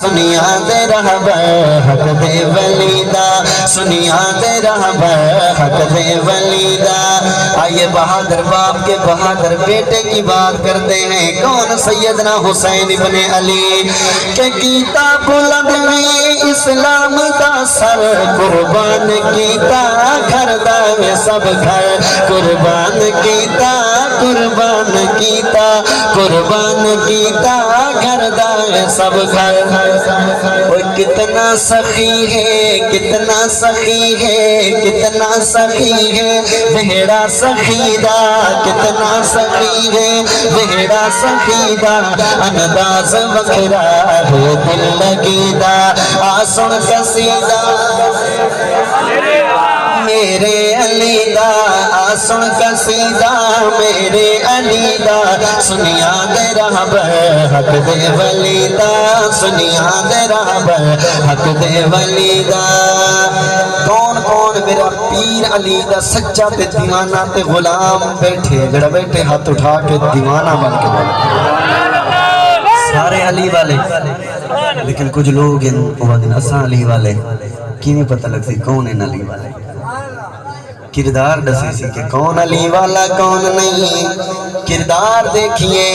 سنیا دے رہبر حق دے ولیدہ سنیا دے رہبر حق دے ولیدہ آئیے بہادر باپ کے بہادر بیٹے کی بات کرتے ہیں کون سیدنا حسین ابن علی کہ کیتا بلند میں اسلام دا سر قربان کیتا گھر دا میں سب گھر قربان کیتا قربان کیتا قربان کیتا گھر دا میں سب گھر وہ کتنا سخی ہے کتنا سخی ہے کتنا سخی ہے بہڑا سخیدہ کتنا سخی ہے بہڑا سخیدہ انداز وکھرا ہے دل لگیدہ آسن قصیدہ میرے علی دا آسن قصیدہ میرے علی دا سنیا دے رہبر حق دے ولیدہ سنیا دے رہبر حق دے ولیدہ کون کون میرا پیر علی دا سچا تے دیوانہ تے غلام بیٹھے جڑا بیٹھے ہاتھ اٹھا کے دیوانہ بن کے بولے سارے علی والے لیکن کچھ لوگ ہیں اساں علی والے کی نہیں پتہ لگتی کون ہیں علی والے کردار دسی سی کہ کون علی والا کون نہیں کردار دیکھئے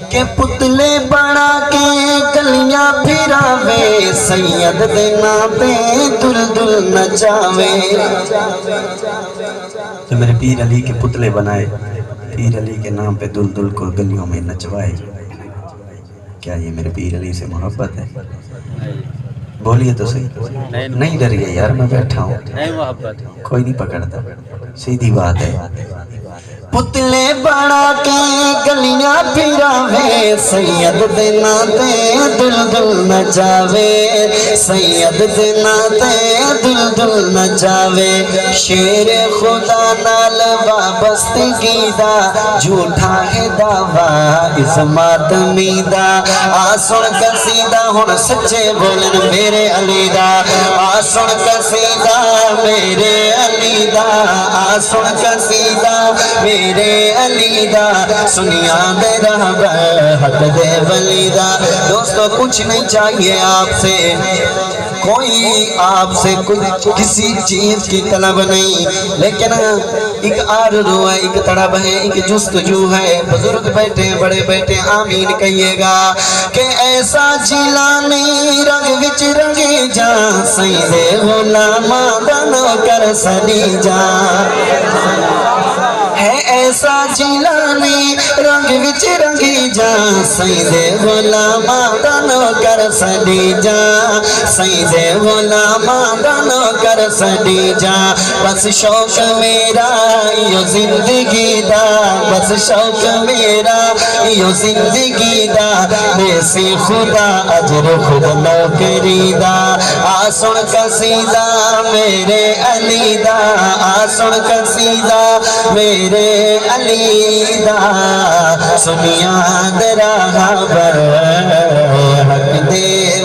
کہ پتلے بڑا کے گلیاں پھراوے سید دینا پہ دل دل نچاوے تو میرے پیر علی کے پتلے بنائے پیر علی کے نام پہ دل دل کو گلیوں میں نچوائے کیا یہ میرے پیر علی سے محبت ہے بولیے تو صحیح نہیں ڈریے یار میں بیٹھا ہوں کوئی نہیں پکڑتا سیدھی بات ہے پتلے بڑا کے گلیاں پھراوے سید دینا تے دل دل نچاوے سید دینا تے دل دل نچاوے شیر خدا نال وابستگی دا جھوٹا ہے دعویٰ اس ماتمی دا آسن قصیدہ ہن سچے بولن میرے علی دا آسن قصیدہ میرے علی دا آسن قصیدہ میرے علی دا سنیا دے رہبر حق دے ولیدہ دوستو کچھ نہیں چاہیے آپ سے کوئی آپ سے کسی چیز کی طلب نہیں لیکن ایک آرزو ہے ایک طلب ہے ایک جستجو ہے بزرگ بیٹھے بڑے بیٹھے آمین کہیے گا کہ ایسا جیلانی رنگ وچ رنگی جا سیدے غلامہ بنو کر سنی جا ہے ایسا جیلانی رنگ وچ رنگی جا سیدے غلامہ بنو کر سنی جا سیدے غلامہ بنو کر سنی جا بس شوق میرا یہ زندگی دا بس شوق میرا یہ زندگی دا بیسی خدا اجر خود نوکری دا آسن قصیدہ میرے علی دا آسن قصیدہ میرے علی دا سنیا دے رہبر حق دے